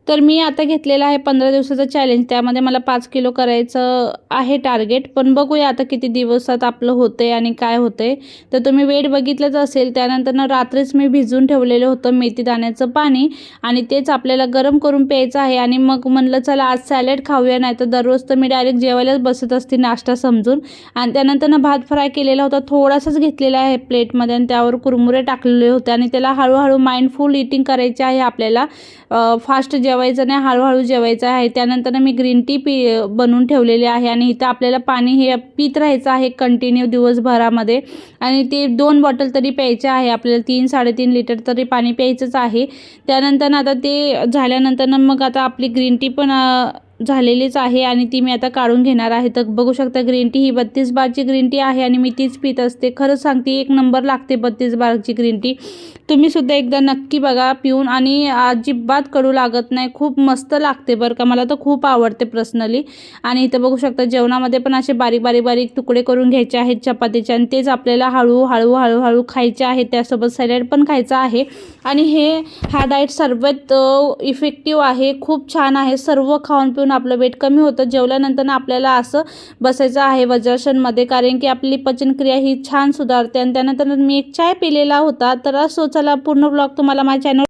तर मी आता घेतलेला आहे 15 दिवसाचा चॅलेंज. त्यामध्ये मला 5 किलो करायचं आहे टार्गेट. पण बघूया आता किती दिवसात आपलं होतंय आणि काय होतंय. तर तुम्ही वेट बघितलंच असेल. त्यानंतर रात्रीच मी भिजवून ठेवलेलं होतं मेथी दाण्याचं पाणी आणि तेच आपल्याला गरम करून प्यायचं आहे. आणि मग म्हणलं चला आज सॅलड खाऊया, नाही तर दररोज तर मी डायरेक्ट जेवायलाच बसत असते नाश्ता समजून. आणि त्यानंतर भात फ्राय केलेला होता, थोडासाच घेतलेला आहे प्लेटमध्ये आणि त्यावर कुरमुरे टाकलेले होते. आणि त्याला हळूहळू माइंडफुल ईटिंग करायची आहे आपल्याला. फास्ट जेवायचं नाही, हळूहळू जेवायचं आहे. त्यानंतर मी ग्रीन टी बनवून ठेवलेली आहे आणि इथं आपल्याला पाणी हे पीत राहायचं आहे कंटिन्यू दिवसभरामध्ये. आणि ते 2 बॉटल तरी प्यायचे आहे आपल्याला, 3-3.5 लिटर तरी पाणी प्यायचंच आहे. त्यानंतर आता ते झाल्यानंतर मग आता आपली ग्रीन टी पण झालेलीच आहे आणि ती मी आता काढून घेणार आहे. तर बघू शकता ग्रीन टी ही 32 बारची ग्रीन टी आहे आणि मी तीच पीत असते. खरंच सांगते, एक नंबर लागते 32 बारची ग्रीन टी. तुम्ही सुद्धा एकदा नक्की बघा पिऊन, आणि अजिबात कडू लागत नाही, खूप मस्त लागते बरं का. मला तर खूप आवडते पर्सनली. आणि इथं बघू शकता जेवणामध्ये पण असे बारीक बारीक बारीक तुकडे करून घ्यायचे आहेत चपातीचे आणि तेच आपल्याला हळूहळू खायचे आहे. त्यासोबत सॅलड पण खायचं आहे. आणि हा डाएट सर्वात इफेक्टिव्ह आहे, खूप छान आहे. सर्व खाऊन पिऊन आपलं वेट कमी होतं. जेवल्यानंतर आपल्याला असं बसायचं आहे वज्रासनमध्ये, कारण की आपली पचनक्रिया ही छान सुधारते. आणि त्यानंतर मी एक चाय पिलेला होता. तर असो, चला पूर्ण ब्लॉग तुम्हाला माझ्या चॅनल